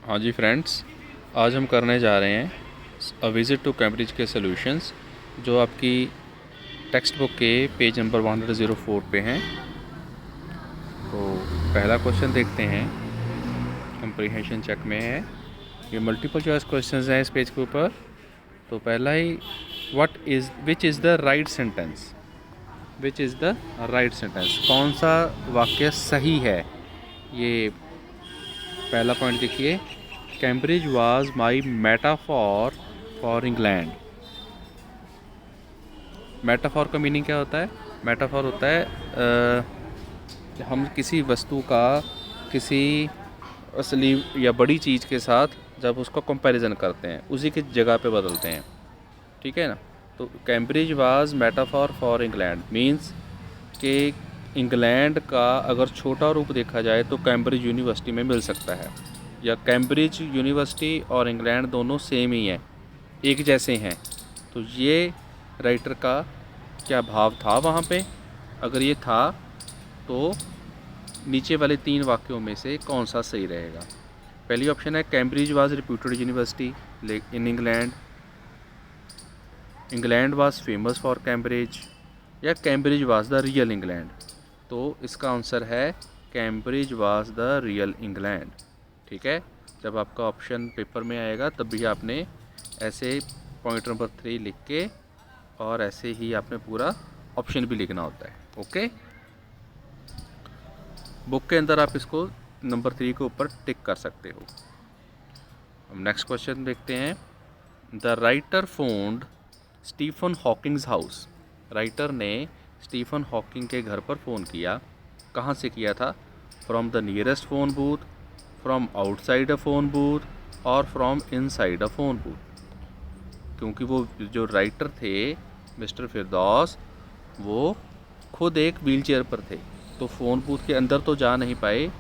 हाँ जी फ्रेंड्स, आज हम करने जा रहे हैं अ विज़िट टू कैम्ब्रिज के सॉल्यूशंस, जो आपकी टेक्स्ट बुक के पेज नंबर 104 पे हैं। तो पहला क्वेश्चन देखते हैं, कंप्रीहेंशन चेक में है। ये मल्टीपल चॉइस क्वेश्चंस हैं इस पेज के ऊपर। तो पहला ही, which is the right sentence. Which is the right sentence, कौन सा वाक्य सही है। ये पहला पॉइंट देखिए, Cambridge was my metaphor for England. Metaphor का मीनिंग क्या होता है? मेटाफॉर होता है हम किसी वस्तु का किसी असली या बड़ी चीज़ के साथ जब उसका कंपैरिजन करते हैं, उसी की जगह पे बदलते हैं, ठीक है ना। तो Cambridge was metaphor for England means कि इंग्लैंड का अगर छोटा रूप देखा जाए तो कैम्ब्रिज यूनिवर्सिटी में मिल सकता है, या कैम्ब्रिज यूनिवर्सिटी और इंग्लैंड दोनों सेम ही हैं, एक जैसे हैं। तो ये राइटर का क्या भाव था वहाँ पे? अगर ये था तो नीचे वाले 3 वाक्यों में से कौन सा सही रहेगा? पहली ऑप्शन है, Cambridge was reputed university in England, England was famous for Cambridge, या Cambridge was the real England. तो इसका आंसर है Cambridge was the real England, ठीक है। जब आपका ऑप्शन पेपर में आएगा तब भी आपने ऐसे पॉइंट नंबर 3 लिख के और ऐसे ही आपने पूरा ऑप्शन भी लिखना होता है, ओके। बुक के अंदर आप इसको नंबर 3 के ऊपर टिक कर सकते हो। हम नेक्स्ट क्वेश्चन देखते हैं। The writer phoned Stephen Hawking's house. Writer ने स्टीफन हॉकिंग के घर पर फ़ोन किया। कहाँ से किया था? From the nearest phone booth, from outside a phone booth, और from inside a phone booth. क्योंकि वो जो राइटर थे मिस्टर फिरदौस, वो खुद एक व्हील चेयर पर थे, तो फ़ोन बूथ के अंदर तो जा नहीं पाए।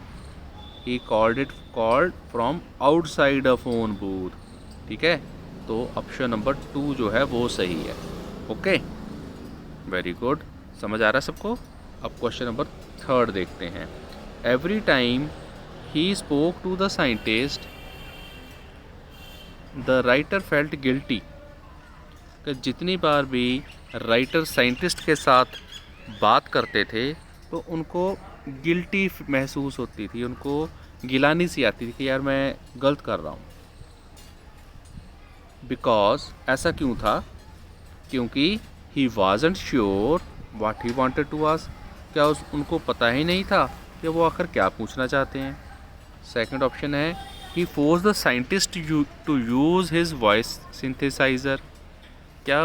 He called from outside a phone booth, ठीक है। तो ऑप्शन नंबर 2 जो है वो सही है, ओके। वेरी गुड, समझ आ रहा है सबको। अब क्वेश्चन नंबर 3 देखते हैं। Every time he spoke to the scientist the writer felt guilty. कि जितनी बार भी राइटर साइंटिस्ट के साथ बात करते थे तो उनको गिल्टी महसूस होती थी, उनको गिलानी सी आती थी कि यार मैं गलत कर रहा हूँ। बिकॉज ऐसा क्यों था? क्योंकि he wasn't sure what he wanted to ask. क्या उनको पता ही नहीं था कि वो आखिर क्या पूछना चाहते हैं। सेकंड ऑप्शन है, he forced the scientist to use his voice synthesiser. क्या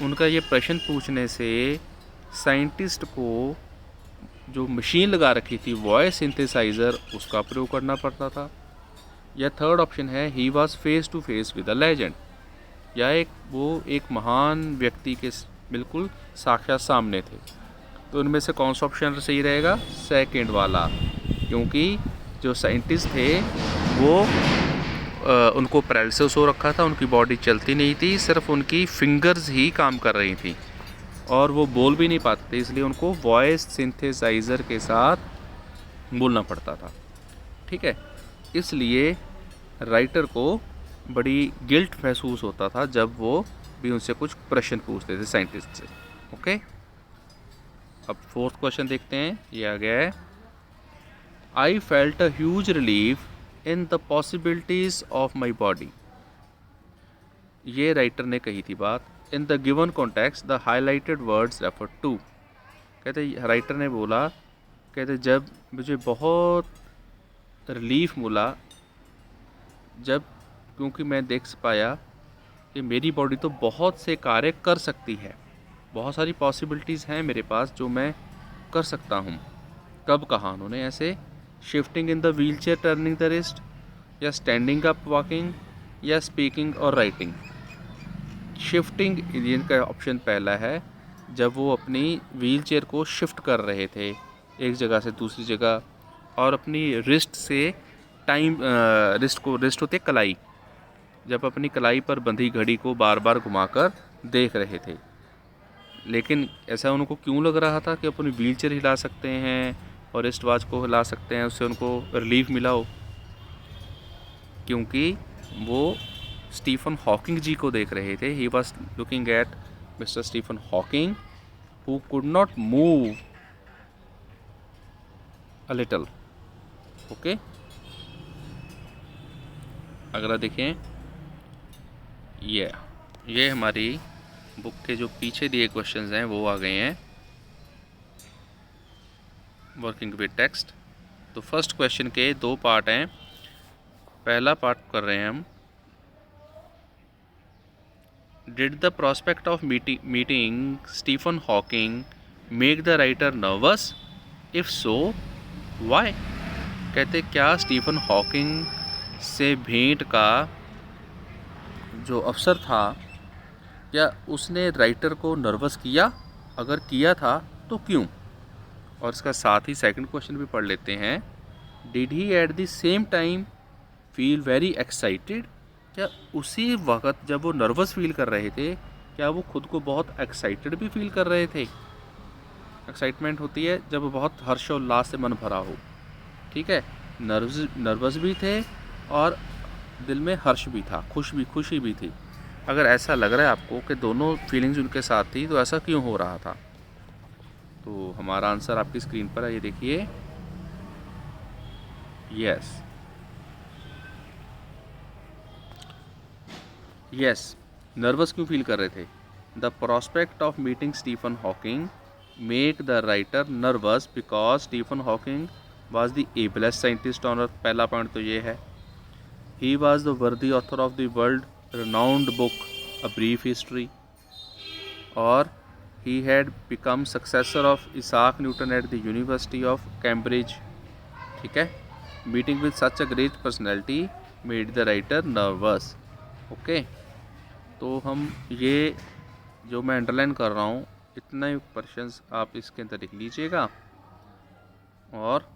उनका ये प्रश्न पूछने से साइंटिस्ट को जो मशीन लगा रखी थी वॉइस सिंथेसाइज़र, उसका प्रयोग करना पड़ता था। या थर्ड ऑप्शन है, he was face to face with a legend. या एक महान व्यक्ति के बिल्कुल साक्षात सामने थे। तो उनमें से कौन सा ऑप्शन सही रहेगा? सेकंड वाला, क्योंकि जो साइंटिस्ट थे वो उनको पैरालिसिस हो रखा था, उनकी बॉडी चलती नहीं थी, सिर्फ उनकी फिंगर्स ही काम कर रही थी और वो बोल भी नहीं पाते थे, इसलिए उनको वॉइस सिंथेसाइज़र के साथ बोलना पड़ता था, ठीक है। इसलिए राइटर को बड़ी गिल्ट महसूस होता था जब वो भी उनसे कुछ प्रश्न पूछते थे साइंटिस्ट से, ओके। अब फोर्थ क्वेश्चन देखते हैं, ये आ गया है। I felt a huge relief in the possibilities of my body. ये राइटर ने कही थी बात। In the given context the highlighted words refer to. कहते राइटर ने बोला, कहते जब मुझे बहुत रिलीफ मिला, जब क्योंकि मैं देख पाया कि मेरी बॉडी तो बहुत से कार्य कर सकती है, बहुत सारी पॉसिबिलिटीज़ हैं मेरे पास जो मैं कर सकता हूँ। कब कहा उन्होंने ऐसे? Shifting in the wheel chair turning the wrist, या स्टैंडिंग अप वॉकिंग, या स्पीकिंग और राइटिंग। शिफ्टिंग इनका ऑप्शन पहला है, जब वो अपनी व्हील चेयर को शिफ्ट कर रहे थे एक जगह से दूसरी जगह, और अपनी रिस्ट से रिस्ट होते कलाई, जब अपनी कलाई पर बंधी घड़ी को बार बार घुमाकर देख रहे थे। लेकिन ऐसा उनको क्यों लग रहा था कि अपनी व्हील चेयर हिला सकते हैं और रिस्ट वॉच को हिला सकते हैं, उससे उनको रिलीफ मिला हो। क्योंकि वो स्टीफन हॉकिंग जी को देख रहे थे. He was looking at mister Stephen Hawking who could not move a little. Okay, अगला देखें. ये हमारी बुक के जो पीछे दिए क्वेश्चंस हैं वो आ गए हैं वर्किंग विद टेक्स्ट. तो फर्स्ट क्वेश्चन के 2 पार्ट हैं. पहला पार्ट कर रहे हैं हम. Did the prospect of meeting Stephen Hawking make the writer nervous? If so why? कहते क्या स्टीफन हॉकिंग से भेंट का जो अवसर था क्या उसने राइटर को नर्वस किया? अगर किया था तो क्यों? और इसका साथ ही सेकंड क्वेश्चन भी पढ़ लेते हैं. Did he eight the same time feel very excited? क्या उसी वक्त जब वो नर्वस फील कर रहे थे क्या वो खुद को बहुत एक्साइटेड भी फील कर रहे थे? एक्साइटमेंट होती है जब बहुत हर्षोल्लास से मन भरा हो. ठीक है, नर्वस भी थे और दिल में हर्ष भी था, खुशी भी थी. अगर ऐसा लग रहा है आपको कि दोनों फीलिंग्स उनके साथ थी तो ऐसा क्यों हो रहा था? तो हमारा आंसर आपकी स्क्रीन पर है, ये देखिए. यस, नर्वस क्यों फील कर रहे थे? The prospect of meeting Stephen Hawking make the writer nervous because Stephen Hawking was the ablest scientist on earth. पहला पॉइंट तो ये है. He was the worthy author of the world renowned book A Brief History. और he had become successor of Isaac Newton at the University of Cambridge. ठीक है, meeting with such a great personality made the writer nervous. Okay, तो हम ये जो मैं underline कर रहा हूँ इतना ही क्वेश्चंस आप इसके अंदर लिख लीजिएगा और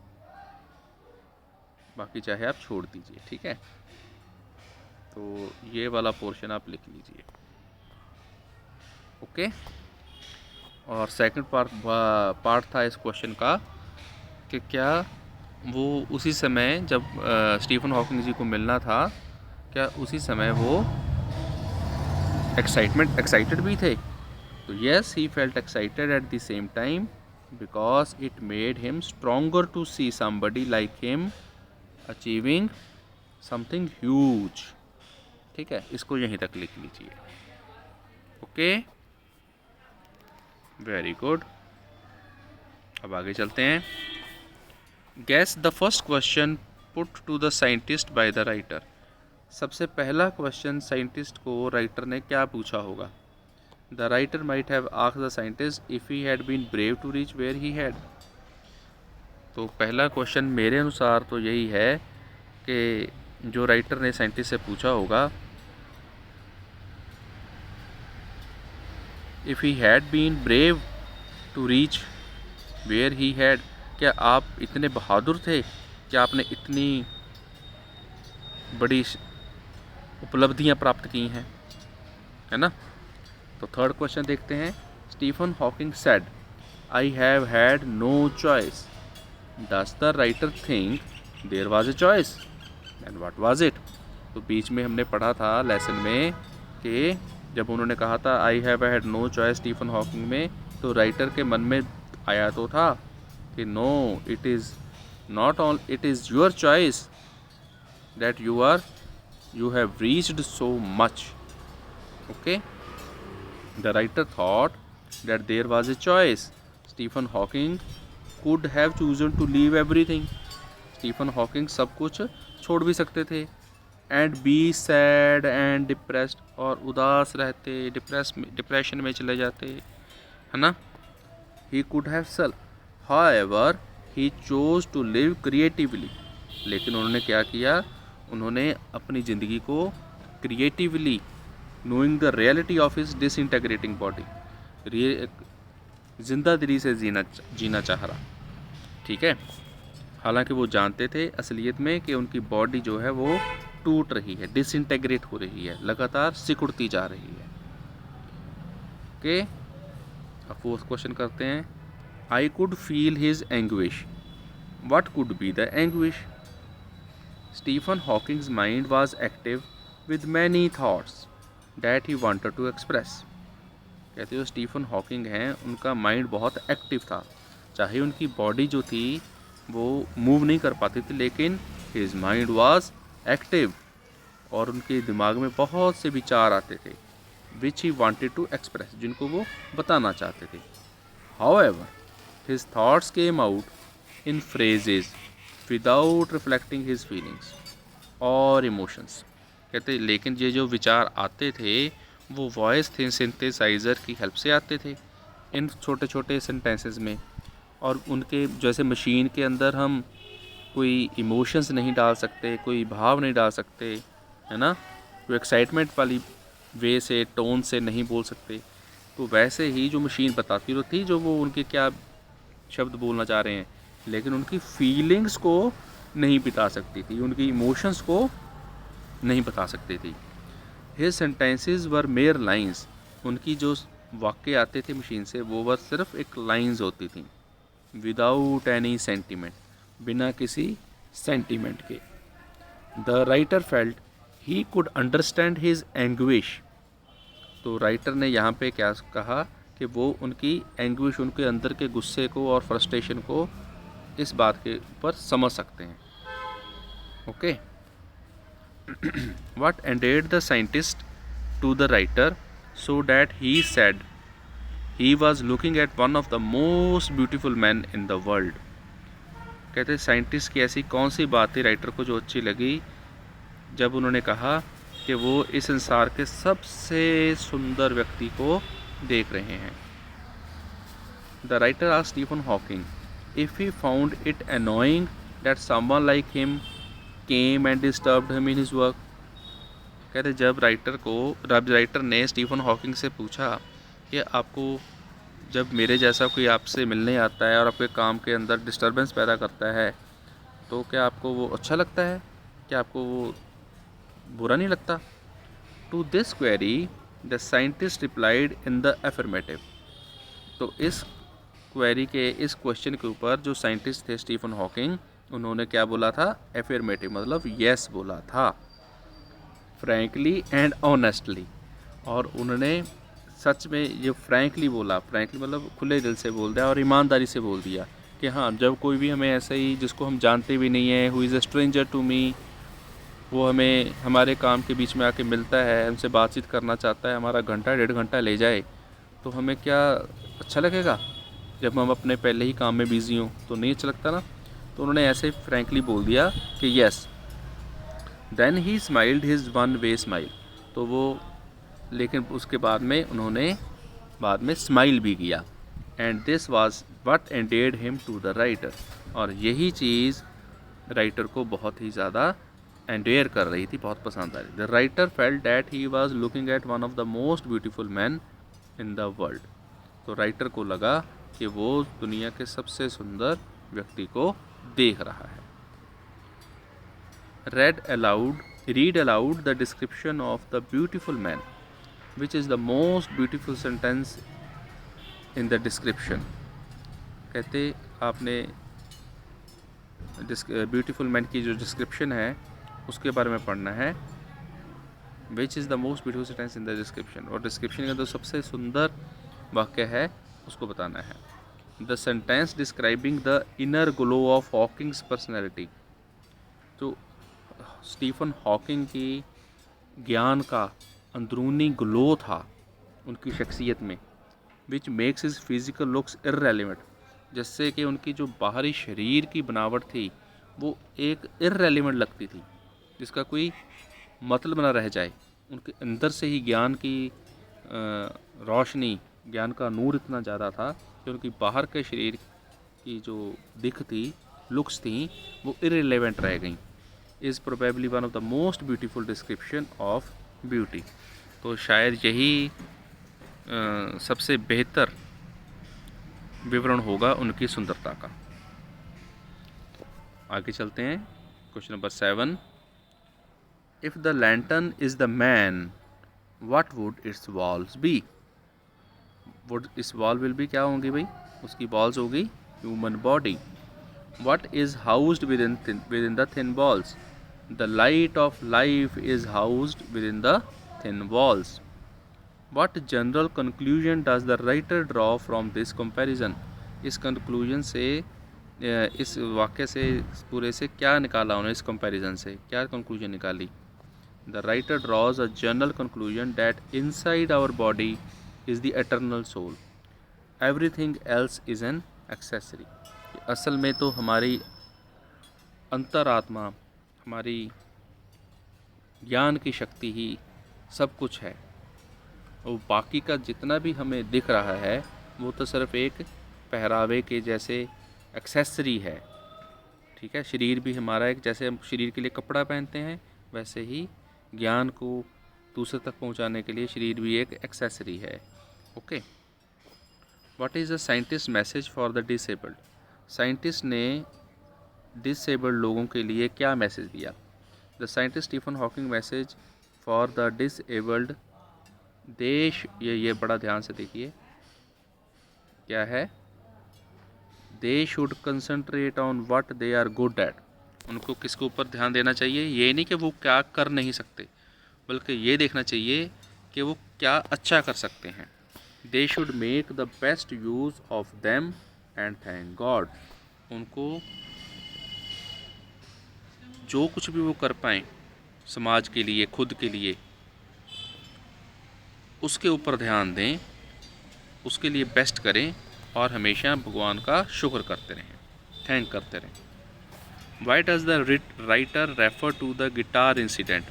बाकी चाहे आप छोड़ दीजिए. ठीक है, तो ये वाला पोर्शन आप लिख लीजिए. ओके, और सेकंड पार्ट था इस क्वेश्चन का कि क्या वो उसी समय जब स्टीफन हॉकिंग जी को मिलना था क्या उसी समय वो एक्साइटेड भी थे? तो yes, he felt excited at the same time because it made him stronger to see somebody like him achieving something huge. ठीक है, इसको यहीं तक लिख लीजिए. Okay, very good. अब आगे चलते हैं. Guess the first question put to the scientist by the writer. सबसे पहला क्वेश्चन साइंटिस्ट को राइटर ने क्या पूछा होगा? The writer might have asked the scientist if he had been brave to reach where he had. तो पहला question मेरे अनुसार तो यही है कि जो राइटर ने साइंटिस्ट से पूछा होगा if he had been brave to reach where he had. क्या आप इतने बहादुर थे? क्या आपने इतनी बड़ी उपलब्धियां प्राप्त की हैं, है ना? तो थर्ड क्वेश्चन देखते हैं. Stephen Hawking said I have had no choice. Does the writer think there was a choice and what was it? तो बीच में हमने पढ़ा था लेसन में कि जब उन्होंने कहा था I have had no choice Stephen Hawking में, तो राइटर के मन में आया तो था कि no, it is not all, it is your choice that you have reached so much. Okay, the writer thought that there was a choice. Stephen Hawking could have chosen to leave everything. Stephen Hawking सब कुछ छोड़ भी सकते थे and be sad and depressed, और उदास रहते, depression में चले जाते, है ना? He could have self. However, he chose to live creatively. लेकिन उन्होंने क्या किया? उन्होंने अपनी ज़िंदगी को creatively, knowing the reality of his disintegrating body, जिंदा दिली से जीना चाह रहा. ठीक है, हालांकि वो जानते थे असलियत में कि उनकी बॉडी जो है वो टूट रही है, डिसइंटेग्रेट हो रही है, लगातार सिकुड़ती जा रही है. ओके, अब फोर्थ क्वेश्चन करते हैं. I could feel his anguish. What could be the anguish? Stephen Hawking's mind was active with many thoughts that he wanted to express. कहते जो स्टीफन हॉकिंग हैं उनका माइंड बहुत एक्टिव था, चाहे उनकी बॉडी जो थी वो मूव नहीं कर पाती थी, लेकिन हिज माइंड वाज एक्टिव और उनके दिमाग में बहुत से विचार आते थे विच ही वांटेड टू एक्सप्रेस, जिनको वो बताना चाहते थे। However his thoughts came out in phrases without reflecting his feelings और इमोशंस। कहते लेकिन ये जो विचार आते थे वो वॉइस थे सिंथेसाइज़र की हेल्प से आते थे इन छोटे छोटे सेंटेंसेस में, और उनके जैसे मशीन के अंदर हम कोई इमोशंस नहीं डाल सकते, कोई भाव नहीं डाल सकते, है ना, कोई एक्साइटमेंट वाली वे से टोन से नहीं बोल सकते, तो वैसे ही जो मशीन बताती तो थी जो वो उनके क्या शब्द बोलना चाह रहे हैं, लेकिन उनकी फीलिंग्स को नहीं बता सकती थी, उनकी इमोशंस को नहीं बता सकती थी। हिज सेंटेंसेस वर मेयर लाइंस, उनकी जो वाक्य आते थे मशीन से वो बस सिर्फ एक लाइंस होती थी, विदाउट एनी सेंटीमेंट, बिना किसी सेंटीमेंट के। The writer felt he could understand his anguish, तो राइटर ने यहाँ पे क्या कहा कि वो उनकी एंग्विश, उनके अंदर के गुस्से को और फ्रस्ट्रेशन को इस बात के ऊपर समझ सकते हैं। Okay, what endeared the scientist to the writer so that he said he was looking at one of the most beautiful men in the world। कहते साइंटिस्ट की ऐसी कौन सी बात थी राइटर को जो अच्छी लगी जब उन्होंने कहा कि वो इस संसार के सबसे सुंदर व्यक्ति को देख रहे हैं। The writer asked Stephen Hawking if he found it annoying that someone like him came and disturbed him in his work. कहते जब राइटर ने स्टीफन हॉकिंग से पूछा कि आपको जब मेरे जैसा कोई आपसे मिलने आता है और आपके काम के अंदर डिस्टर्बेंस पैदा करता है तो क्या आपको वो अच्छा लगता है, क्या आपको वो बुरा नहीं लगता। To this query the scientist replied in the affirmative. तो इस क्वेरी के, इस क्वेश्चन के ऊपर जो साइंटिस्ट थे स्टीफन हॉकिंग, उन्होंने क्या बोला था, एफर्मेटिव मतलब यस बोला था, फ्रैंकली एंड ऑनेस्टली। और उन्होंने सच में ये फ्रैंकली बोला, फ्रैंकली मतलब खुले दिल से बोल दिया और ईमानदारी से बोल दिया कि हाँ, जब कोई भी हमें ऐसे ही जिसको हम जानते भी नहीं है, who is a stranger to me, वो हमें हमारे काम के बीच में आके मिलता है, हमसे बातचीत करना चाहता है, हमारा घंटा 1.5 घंटा ले जाए, तो हमें क्या अच्छा लगेगा जब हम अपने पहले ही काम में बिज़ी हों, तो नहीं अच्छा लगता ना। तो उन्होंने ऐसे फ्रैंकली बोल दिया कि yes. Then he smiled his one way smile, तो वो लेकिन उसके बाद में उन्होंने बाद में स्माइल भी किया। And this was what endeared him to the writer, और यही चीज़ राइटर को बहुत ही ज़्यादा एंडेयर कर रही थी, बहुत पसंद आ रही। The writer felt that he was looking at one of the most beautiful man in the world. तो राइटर को लगा कि वो दुनिया के सबसे सुंदर व्यक्ति को देख रहा है। Read aloud the description of the beautiful man, which is the most beautiful sentence in the description। कहते आपने ब्यूटीफुल मैन की जो डिस्क्रिप्शन है उसके बारे में पढ़ना है, which is the most beautiful sentence in the description, और डिस्क्रिप्शन का जो सबसे सुंदर वाक्य है उसको बताना है। The sentence describing the inner glow of Hawking's personality, तो स्टीफन हॉकिंग की ज्ञान का अंदरूनी ग्लो था उनकी शख्सियत में, which makes his physical looks irrelevant, जिससे कि उनकी जो बाहरी शरीर की बनावट थी वो एक इररेलेवेंट लगती थी, जिसका कोई मतलब ना रह जाए। उनके अंदर से ही ज्ञान की रोशनी, ज्ञान का नूर इतना ज़्यादा था कि उनकी बाहर के शरीर की जो दिख थी, लुक्स थी, वो इररिलेवेंट रह गई। Is probably one of the most beautiful description of beauty, तो शायद यही सबसे बेहतर विवरण होगा उनकी सुंदरता का। आगे चलते हैं, question number 7। If the lantern is the man, what would its walls be. Would इस वॉल विल भी क्या होंगी भाई, उसकी वॉल्स होगी human body. What is housed within the thin walls, the light of life is housed within the thin walls. What general conclusion does the writer draw from this comparison? इस conclusion से इस वाक्य से पूरे से क्या निकाला उन्होंने, इस कंपैरिजन से क्या कंक्लूजन निकाली? The writer draws a general conclusion that inside our body is the eternal soul. Everything else is an accessory. असल में तो हमारी अंतरात्मा, हमारी ज्ञान की शक्ति ही सब कुछ है, और बाकी का जितना भी हमें दिख रहा है वो तो सिर्फ एक पहरावे के जैसे एक्सेसरी है। ठीक है, शरीर भी हमारा एक, जैसे हम शरीर के लिए कपड़ा पहनते हैं वैसे ही ज्ञान को दूसरे तक पहुंचाने के लिए शरीर भी एक एक्सेसरी है। Okay, what is the scientist message for the disabled? Scientist ने डिसेबल्ड लोगों के लिए क्या मैसेज दिया? The scientist Stephen Hawking message for the disabled, ये बड़ा ध्यान से देखिए क्या है। They should concentrate on what they are good at. उनको किसके ऊपर ध्यान देना चाहिए? ये नहीं कि वो क्या कर नहीं सकते, बल्कि ये देखना चाहिए कि वो क्या अच्छा कर सकते हैं। They should make the best use of them and thank God. उनको जो कुछ भी वो कर पाएँ समाज के लिए, खुद के लिए, उसके ऊपर ध्यान दें, उसके लिए बेस्ट करें और हमेशा भगवान का शुक्र करते रहें, थैंक करते रहें। Why does the writer refer to the guitar incident,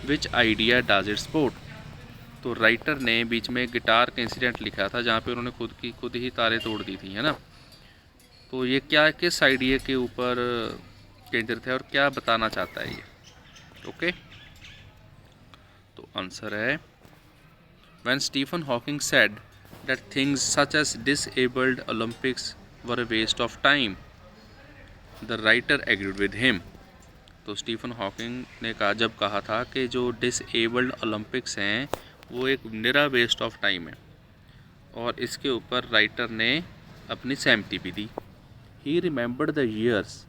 which idea does it support? तो राइटर ने बीच में गिटार का इंसिडेंट लिखा था जहाँ पे उन्होंने खुद ही तारें तोड़ दी थी, है ना। तो ये क्या, किस आइडिया के ऊपर केंद्रित है और क्या बताना चाहता है ये? ओके, तो आंसर है When Stephen Hawking said that things such as disabled Olympics were a waste of time, the writer agreed with him. तो स्टीफन हॉकिंग ने जब कहा था कि जो डिसेबल्ड ओलंपिक्स हैं वो एक निरा वेस्ट ऑफ टाइम है, और इसके ऊपर राइटर ने अपनी सहमति भी दी। He remembered the years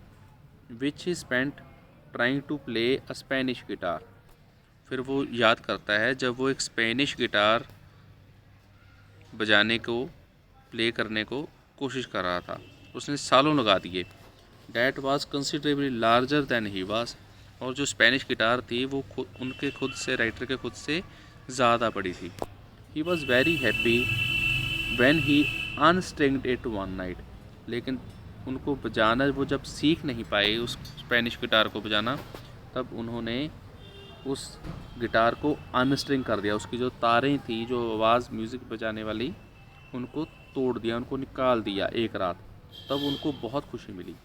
which he spent trying to play a Spanish guitar. फिर वो याद करता है जब वो एक स्पेनिश गिटार बजाने को, प्ले करने को कोशिश कर रहा था, उसने सालों लगा दिए। That was considerably larger than he was, और जो स्पेनिश गिटार थी वो उनके खुद से, राइटर के खुद से ज़्यादा बड़ी थी। He was very happy when he unstringed it one night, लेकिन उनको बजाना, वो जब सीख नहीं पाए उस स्पेनिश गिटार को बजाना, तब उन्होंने उस गिटार को अनस्ट्रिंग कर दिया, उसकी जो तारें थी, जो आवाज़ म्यूज़िक बजाने वाली, उनको तोड़ दिया, उनको निकाल दिया एक रात। तब उनको बहुत खुशी मिली।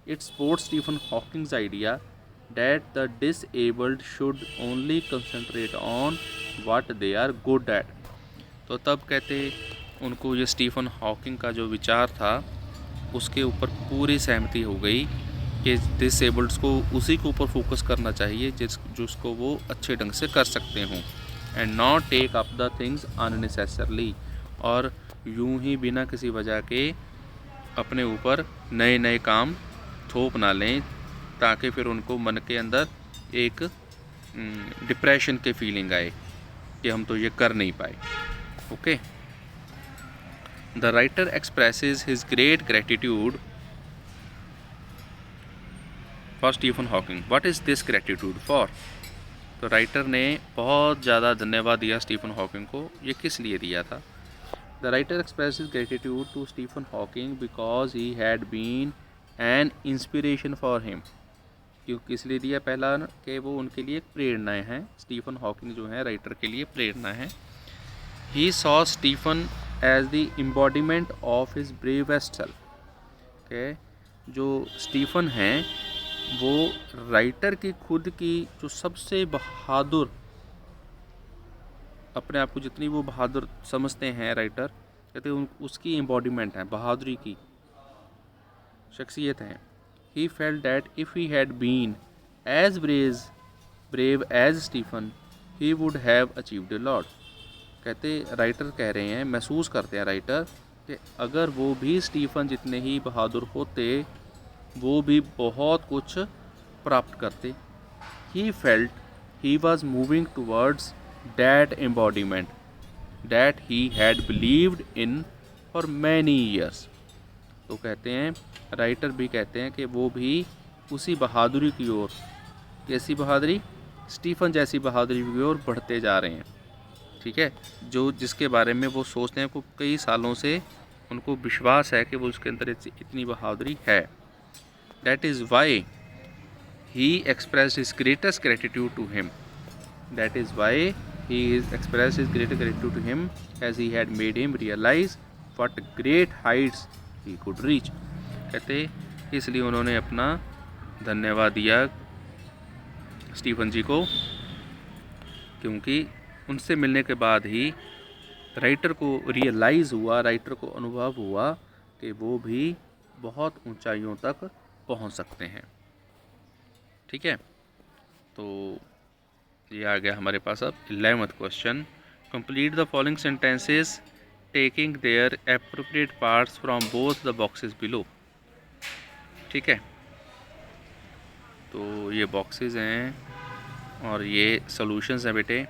It supports Stephen Hawking's idea that the disabled should only concentrate on what they are good at. तो तब कहते उनको ये स्टीफन हॉकिंग का जो विचार था उसके ऊपर पूरी सहमति हो गई कि डिसेबल्ड्स को उसी के ऊपर फोकस करना चाहिए जिसको वो अच्छे ढंग से कर सकते हों, and not take up the things unnecessarily, और यूं ही बिना किसी वजह के अपने ऊपर नए नए काम थोप ना लें, ताकि फिर उनको मन के अंदर एक डिप्रेशन के फीलिंग आए कि हम तो ये कर नहीं पाए। Okay, the writer expresses his great gratitude for Stephen Hawking. What is this gratitude for? तो राइटर ने बहुत ज़्यादा धन्यवाद दिया स्टीफन हॉकिंग को। ये किस लिए दिया था? The writer expresses gratitude to Stephen Hawking because he had been an inspiration for him. क्यों, किस लिए दिया? पहला कि वो उनके लिए प्रेरणाएँ हैं, स्टीफन हॉकिंग जो हैं राइटर के लिए प्रेरणा है। He saw Stephen as the embodiment of his bravest self. के जो स्टीफन हैं वो राइटर की खुद की जो सबसे बहादुर, अपने आप को जितनी वो बहादुर समझते हैं राइटर, कहते हैं उसकी एम्बॉडीमेंट है, बहादुरी की शख्सियत है। He felt that if he had been as brave as Stephen he would have achieved a lot. कहते राइटर कह रहे हैं, महसूस करते हैं राइटर कि अगर वो भी स्टीफन जितने ही बहादुर होते वो भी बहुत कुछ प्राप्त करते। he felt he was moving towards that embodiment that he had believed in for many years। तो कहते हैं, राइटर भी कहते हैं कि वो भी उसी बहादुरी की ओर, कैसी बहादुरी, स्टीफन जैसी बहादुरी की ओर बढ़ते जा रहे हैं। ठीक है, जो जिसके बारे में वो सोचते हैं, को कई सालों से उनको विश्वास है कि वो उसके अंदर इतनी बहादुरी है। That is why he expressed his greatest gratitude to him. That is why he expressed his greatest gratitude to him, as he had made him realize what great heights he could reach। कहते इसलिए उन्होंने अपना धन्यवाद दिया Stephen जी को, क्योंकि उनसे मिलने के बाद ही राइटर को रियलाइज़ हुआ, राइटर को अनुभव हुआ कि वो भी बहुत ऊंचाइयों तक पहुंच सकते हैं। ठीक है, तो ये आ गया हमारे पास अब 11th question. Complete the following sentences taking their appropriate parts from both the boxes below. ठीक है, तो ये बॉक्सेस हैं और ये सॉल्यूशंस हैं बेटे।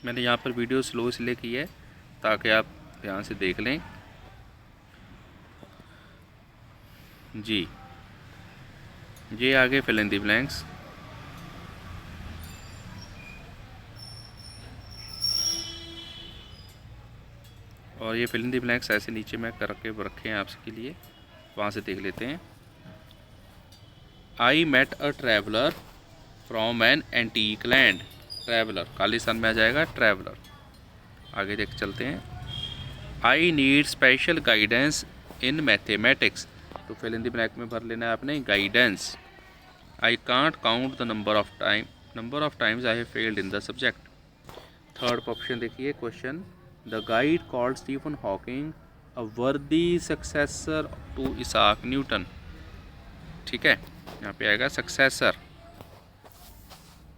मैंने यहाँ पर वीडियो स्लो इसलिए की है ताकि आप ध्यान से देख लें। जी, ये आगे फिल इन द ब्लैंक्स। और ये फिल इन द ब्लैंक्स ऐसे नीचे मैं करके रखे हैं आपके लिए, वहाँ से देख लेते हैं। I met a traveller from an antique land. Traveller खालिस्तान में आ जाएगा ट्रैवलर। आगे देख चलते हैं। I need special guidance in mathematics. तो फिल इन द ब्लैंक में भर लेना है आपने guidance. I can't count the number of times I have failed in the subject. Third option देखिए question. The guide called Stephen Hawking a worthy successor to Isaac Newton. ठीक है, यहाँ पे आएगा successor.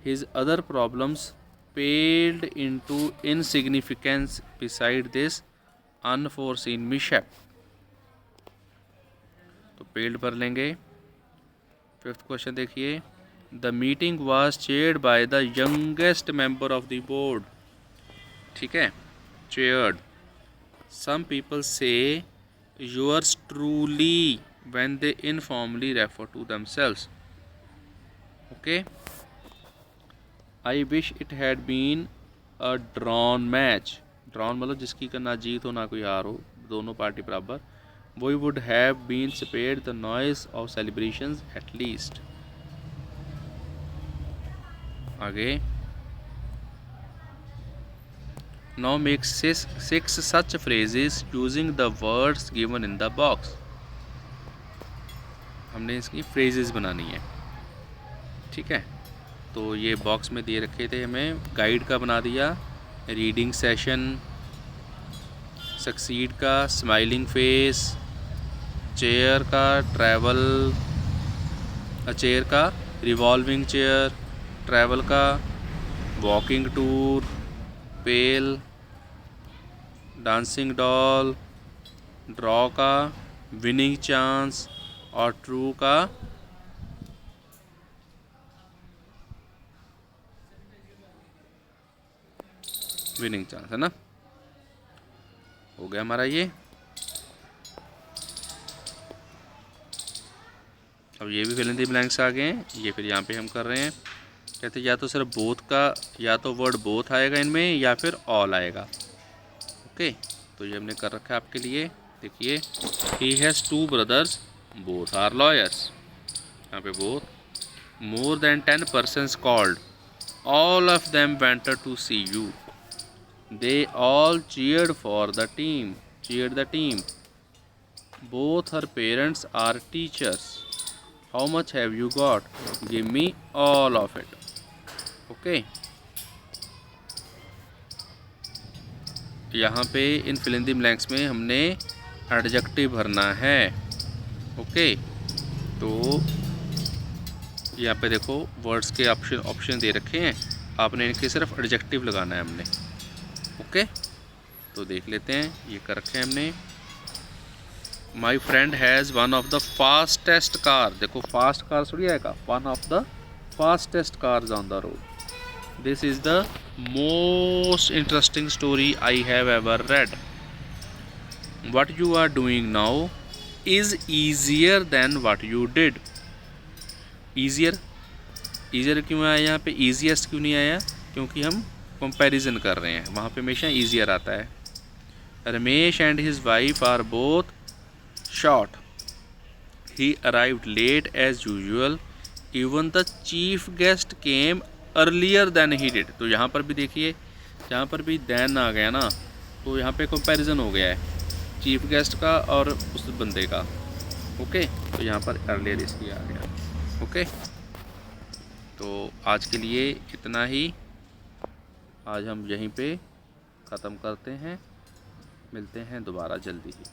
His other problems paled into insignificance beside this unforeseen mishap। तो पेल्ड भर लेंगे। Fifth question देखिए। The meeting was chaired by the youngest member of the board. ठीक है, चेयर्ड। सम पीपल से yours truly when they informally refer to themselves। okay, I wish it had been a drawn match। drawn मतलब जिसकी का ना जीत हो ना कोई हार हो, दोनों पार्टी बराबर। We would have been spared the noise of celebrations at least। आगे। Now make six such phrases using the words given in the box। हमने इसकी phrases बनानी है। ठीक है, तो ये बॉक्स में दिए रखे थे हमें। गाइड का बना दिया, रीडिंग सेशन, सक्सीड का स्माइलिंग फेस, चेयर का ट्रैवल, चेयर का रिवॉल्विंग चेयर, ट्रैवल का वॉकिंग टूर, पेल, डांसिंग डॉल, ड्रॉ का विनिंग चांस और ट्रू का विनिंग चांस, है ना। हो गया हमारा ये। अब ये भी फिल इन द ब्लैंक्स आ गए हैं। ये फिर यहाँ पे हम कर रहे हैं, कहते हैं या तो सिर्फ बोथ का, या तो वर्ड बोथ आएगा इनमें या फिर ऑल आएगा। ओके, तो ये हमने कर रखा है आपके लिए। देखिए, he has 2 brothers both are lawyers. यहाँ पे both. More than 10 persons called, all of them wanted to see you. They all cheered for the team। Cheered the team। Both her parents are teachers। How much have you got? Give me all of it। Okay। यहाँ पे इन fill in the blanks में हमने adjective भरना है। Okay, तो यहाँ पे देखो वर्ड्स के ऑप्शन दे रखे हैं, आपने इनके सिर्फ एडजेक्टिव लगाना है हमने। ओके, तो देख लेते हैं, ये कर रखे हैं हमने। My friend has one of the fastest car, देखो फास्ट कार थोड़ी आएगा, one of the fastest cars on the road. This is the most interesting story I have ever read. What you are doing now is easier than what you did. Easier, easier क्यों आया यहाँ पे, easiest क्यों नहीं आया, क्योंकि हम comparison कर रहे हैं, वहाँ पे हमेशा ईजियर आता है। Ramesh and his wife are both short, he arrived late as usual, even the chief guest came earlier than he did. तो यहाँ पर भी देखिए, जहाँ पर भी दैन आ गया ना, तो यहाँ पे कंपैरिजन हो गया है चीफ गेस्ट का और उस बंदे का। ओके, तो यहाँ पर अर्लियर इसलिए आ गया। ओके, तो आज के लिए इतना ही, आज हम यहीं पे ख़त्म करते हैं, मिलते हैं दोबारा जल्दी ही।